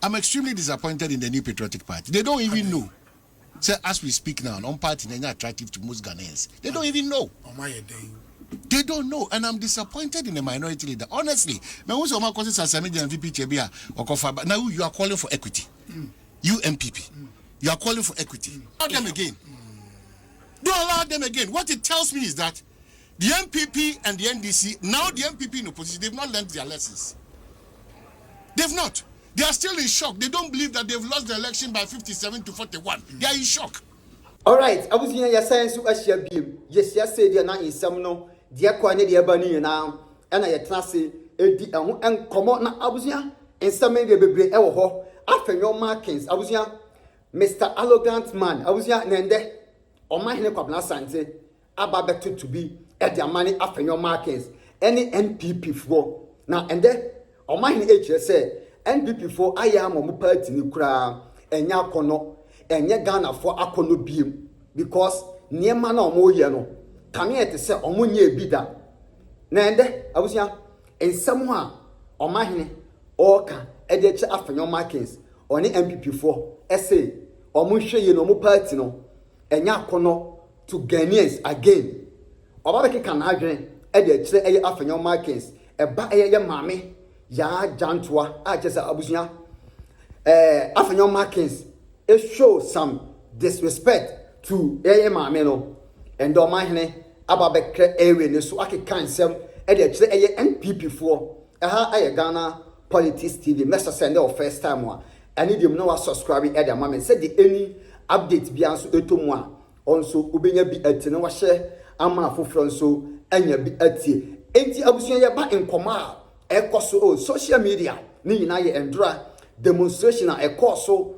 I'm extremely disappointed in the New Patriotic Party. They don't even know. So as we speak now, non-party is not attractive to most Ghanaians. They don't even know. They don't know, and I'm disappointed in the minority leader. Honestly, now you are calling for equity. You MPP, you are calling for equity. Allow them again. Don't allow them again. What it tells me is that the MPP and the NDC, now the MPP in opposition, they've not learned their lessons. They've not. They are still in shock. They don't believe that they've lost the election by 57 to 41. They are in shock. All right, I was here. Yes, science to Asia beam. Yes, they are not in some no. Dear Quani, dear Bunny now, and I trust it. And come on, I was here. And some maybe be ho. Afenyo-Markin, I was here. Mr. Arrogant man, I was here. Nende Omanhene Kwabena Asante. Ababetu to be at their money Afenyo-Markin. Any NPP for now and then. Omanhene HSA. NPP for I am a party nukra and yakono and Ghana for akono beam because near man or more yano. Come here to say omunye bida. Nande, I was young and someone Omanhene Oka Edecha Afenyo-Markin or any MPP for essay or Mushe no party no and yakono to Ghanaians again. Obabeki can agree Edecha Afenyo-Markin a ba mammy. Ya Jantua, I just abusia. Afenyo-Markin, it shows some disrespect to Mameno and Omanhene Ababekre Ewe, so I can some NPP for Ghana Politics TV. Mr. Send our first time one. I need you know subscribing at the moment. Said the any update beyond so etomwa. Also, Ubenya be at no share. Ama for so and ya be at tea. Ain't abusia ba in coma. Ekoso social media ni na ye endra demonstration na ekoso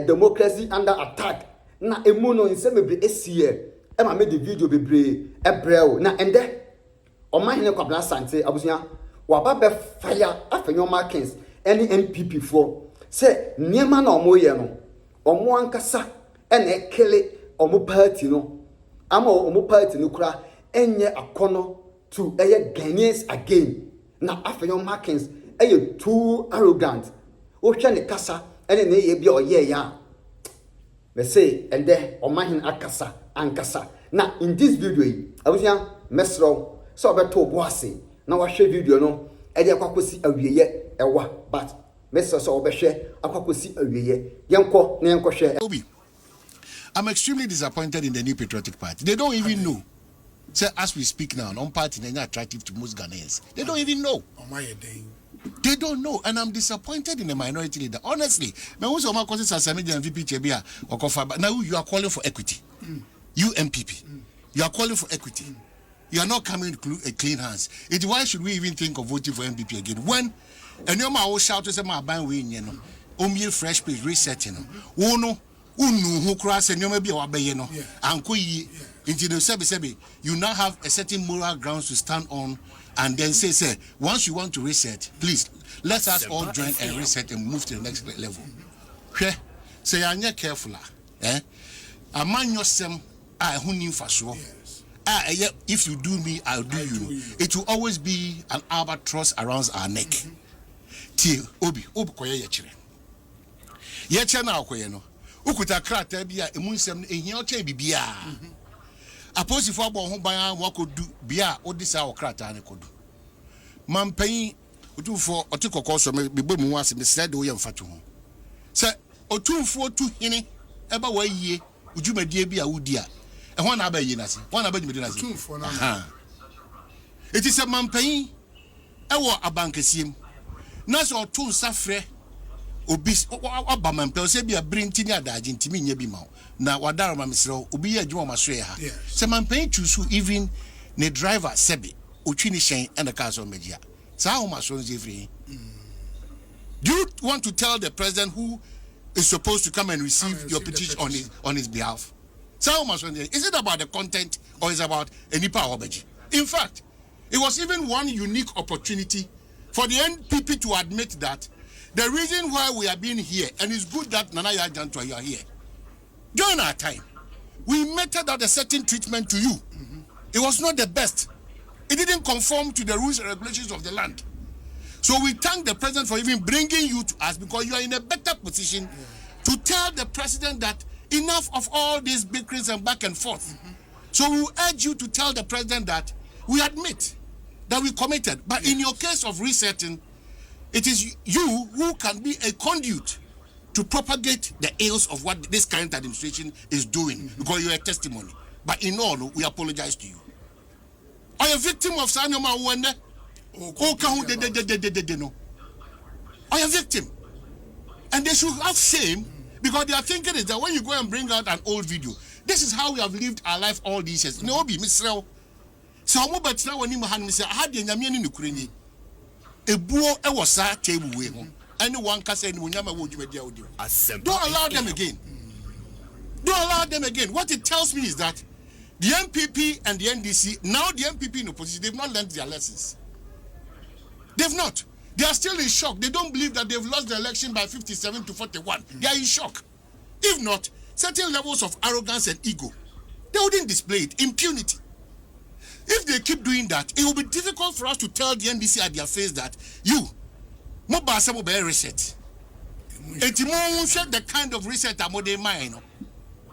democracy under attack na emuno nsemebre esie e ma me the video bebre ebrel na ende Omanhene Kwabena Asante abusia waba be fire Afenyo-Markin any NPP for say niema na omoye no omo ankasa na ekele omo party no ama omo party no kura enye akono to Ghanaians again. Na Afenyo-Markin too arrogant. Oshane kasa ene ne ye bi oye ya. Me say and there Omanhene akasa ankasa. Na in this video I was young mesro so beto boase. Na wa hwe video no e de akwakosi awieye ewa but mesro so obehwe akwakosi awieye. Yenko na yenko hwe. Obi, I'm extremely disappointed in the New Patriotic Party. They don't even know. So as we speak now, non-party is not attractive to most Ghanaians. They don't even know. They don't know, and I'm disappointed in the minority leader. Honestly, now you are calling for equity. You MPP, you are calling for equity. You are not coming with clean hands. Why should we even think of voting for MPP again? When and your man will shout to say my buying win, you know, omeal fresh page reset, you know, no. Who cross and you may be our bayeno, and into the sebi, you now have a certain moral grounds to stand on, and then say, once you want to reset, please let us all join and reset and move to the next level. Say, I'm not careful, eh? A man yourself, I who for sure. If you do me, I'll do you. It will always be an albatross around our neck. Till Obi koye yechire. Yeche na koye no. Ukuta krata bia emunsem ehia oche bibia aposifo abo ho ban wakodu bia odisa okrata ne kodu mampan otufo otikokko so mebɔ mu ase me srede wo ye mfato ho se otufo tu hene eba wa yie udwumadie bia wudi a ehon na abayi na se won na abadwumadi na se otufo na eti se mampan ewo abankasiem na so otu nsafre obis abamampel se bia brinti ni adaje ntimi nya bi ma na wadaro ma mesro obi ya adwuma maso ya ha se mampan chusu even ne driver sebe otwi ni hyen and the cars on media sa ho maso nze free. Do you want to tell the president who is supposed to come and receive your petition on his behalf? Sa ho maso nze, is it about the content or is it about any power obeji? In fact, it was even one unique opportunity for the NPP to admit that the reason why we are being here, and it's good that Nana Jantua you are here, during our time, we meted out a certain treatment to you. It was not the best. It didn't conform to the rules and regulations of the land. So we thank the president for even bringing you to us, because you are in a better position to tell the president that enough of all these bickerings and back and forth. So we urge you to tell the president that we admit that we committed. But in your case of resetting, it is you who can be a conduit to propagate the ills of what this current administration is doing, because you're a testimony. But in all, we apologize to you. Are you a victim of Sanyoma Wende? Are you a victim? And they should have shame, because they are thinking is that when you go and bring out an old video, this is how we have lived our life all these years. No, be Mr. So I'm about to when you had the Yamian in Ukraine. A buo was a table with anyone can say, don't allow them again. Don't allow them again. What it tells me is that the MPP and the NDC, now the MPP in opposition, they've not learned their lessons. They've not. They are still in shock. They don't believe that they've lost the election by 57 to 41. They are in shock. If not, certain levels of arrogance and ego, they wouldn't display it. Impunity. If they keep doing that, it will be difficult for us to tell the NDC at their face that you, mobile reset. And said the kind of reset I'm on mind.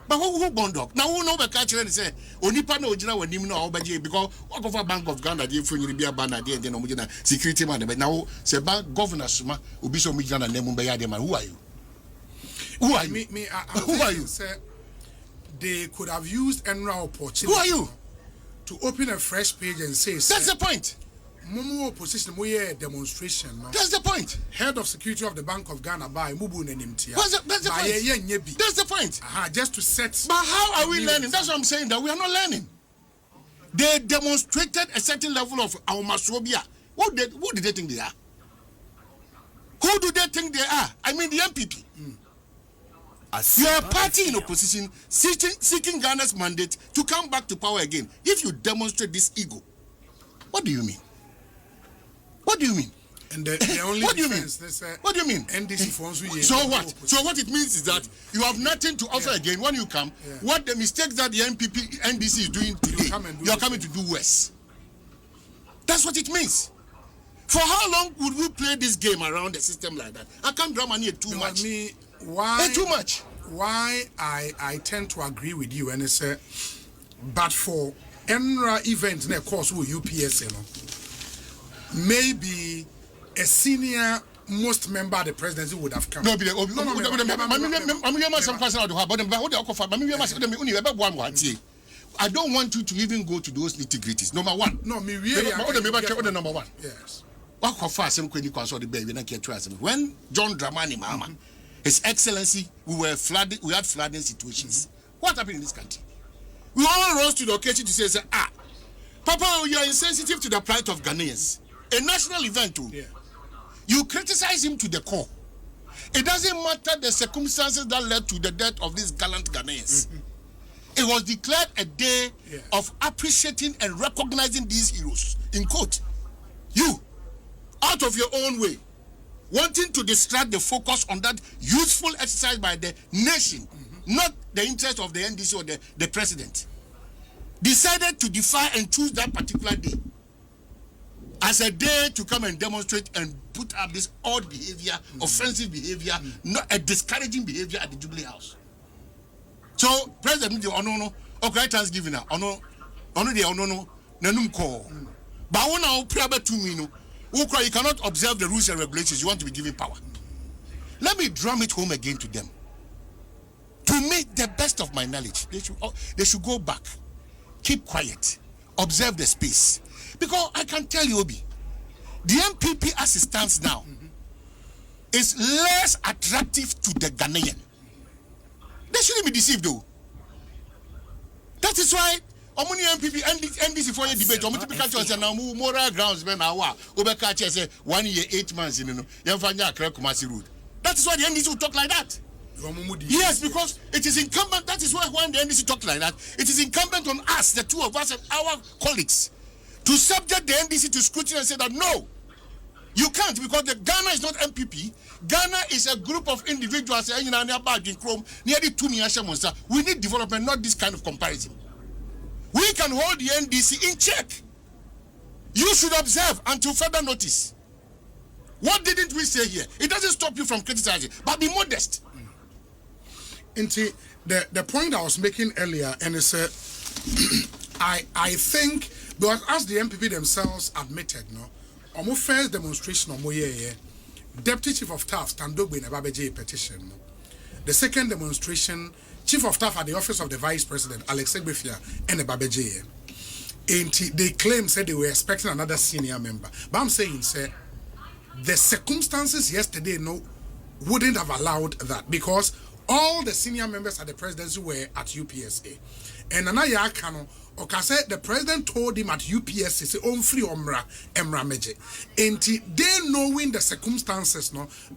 But who bond up? Now who know the culture and say, Onipa no Jina when you know because what of a Bank of Ghana, the Afenyo-Markin banner, the Omogena security man. But now say bank governor Suma will be so Mijana and Nemumbayadema. Who are you? Who are you? Who are you? They could have used Enra opportunity. Who are you? To open a fresh page and say, that's the point. Mumu opposition, we demonstration. No? That's the point. Head of security of the Bank of Ghana by Mubu Nenimtia. That's the point. That's the point. Just to set. But how are we learning? That's what I'm saying, that we are not learning. They demonstrated a certain level of our masobia. Who did they think they are? Who do they think they are? I mean the MPP. You are a party in opposition seeking Ghana's mandate to come back to power again. If you demonstrate this ego, what do you mean? What do you mean? And the only what do you mean? What do you mean? NDC phones so what? So what it means is that you have nothing to offer again when you come. What the mistakes that the NDC is doing today, you are coming to do worse. That's what it means. For how long would we play this game around the system like that? I can't drama near too much. Too much. Why I tend to agree with you and say, but for Enra event, of course, with UPS, maybe a senior most member of the presidency would have come. I don't want you to even go to those nitty-gritties. Number one. No, me really. Number one. Yes. When John Dramani Mahama, His Excellency, we had flooding situations. What happened in this country? We all rose to the occasion to say, Papa, you are insensitive to the plight of Ghanaians. A national event too. Yeah. You criticize him to the core. It doesn't matter the circumstances that led to the death of these gallant Ghanaians. It was declared a day of appreciating and recognizing these heroes. In quote, you, out of your own way, wanting to distract the focus on that useful exercise by the nation, not the interest of the NDC or the president, decided to defy and choose that particular day as a day to come and demonstrate and put up this odd behavior, offensive behavior, not a discouraging behavior at the Jubilee House. So, President, okay, Thanksgiving now, nanum call. But when I pray about 2 minutes, you cannot observe the rules and regulations. You want to be given power. Let me drum it home again to them. To make the best of my knowledge, they should go back, keep quiet, observe the space. Because I can tell you, Obi, the MPP as it stands now is less attractive to the Ghanaian. They shouldn't be deceived though. That is why Omanhene MPP NDC for your debate. Moral grounds ben awa. Obeka say 1 year 8 months in Yamfanya Accra Kumasi road. That is why the NDC will talk like that. Yes, because it is incumbent. That is why when the NDC talk like that, it is incumbent on us, the two of us and our colleagues, to subject the NDC to scrutiny and say that no, you can't, because the Ghana is not MPP. Ghana is a group of individuals. We need development, not this kind of comparison. We can hold the NDC in check. You should observe until further notice. What didn't we say here? It doesn't stop you from criticizing, but be modest. Into the point I was making earlier, and it's I think, because as the MPP themselves admitted, no, on my first demonstration on my Deputy Chief of Staff stand up with a Babeje petition. No. The second demonstration, Chief of Staff at the Office of the Vice President, Alex Egbefia, and a Babeje. And they claim said they were expecting another senior member. But I'm saying, sir, the circumstances yesterday wouldn't have allowed that, because all the senior members at the presidency were at UPSA. And Anaya Kano, said the president told him at UPSA, say, "On free Emra Meje." And they knowing the circumstances,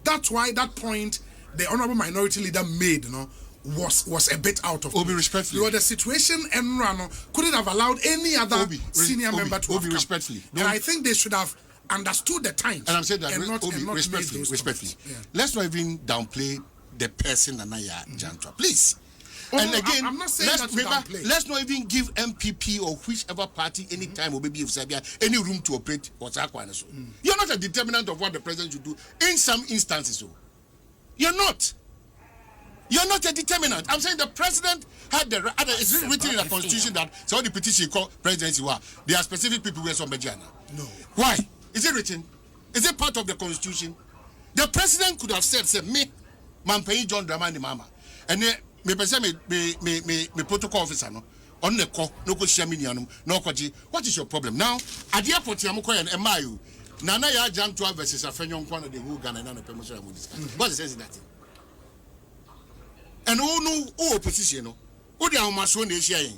that's why that point the honorable minority leader made, was a bit out of Obi, respectfully. Because the situation Emra couldn't have allowed any other senior member to have respectfully. And I think they should have understood the times. And I'm saying that, and not respectfully. Yeah. Let's not even downplay the person Anaya Jantua, please. And again, I'm not saying let's not even give MPP or whichever party any time or maybe if Serbia any room to operate what's You're not a determinant of what the president should do in some instances. You're not. You're not a determinant. I'm saying the president had the right. It's written in the constitution that so the petition called presidency there are specific people who are some Bejana. No. Why? Is it written? Is it part of the constitution? The president could have said, me, Mampei John Dramani Mama, and then me protocol officer on the call, no go share minianum, no koji. What is your problem? Now, at the airport, Yamuko and Emayu, Nana ya Jantua versus Afenyo-Markin, the who Ghana and promotion. What is that? And who opposition, who they are Mason is sharing.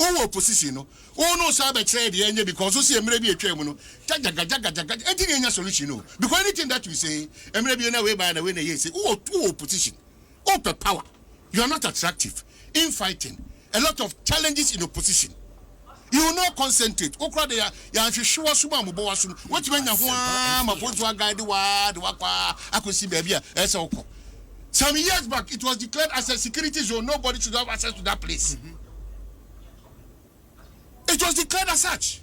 Who opposition, who no sabe trade the end because you see maybe a chairman, any solution, because anything that you say, and maybe in a way by the way they say, who opposition. Open power. You are not attractive. Infighting. A lot of challenges in opposition. You will not concentrate. Okra they are sure suma mubo wasun. What you mean my point to guide the I could see baby as oko. Some years back it was declared as a security zone. Nobody should have access to that place. It was declared as such.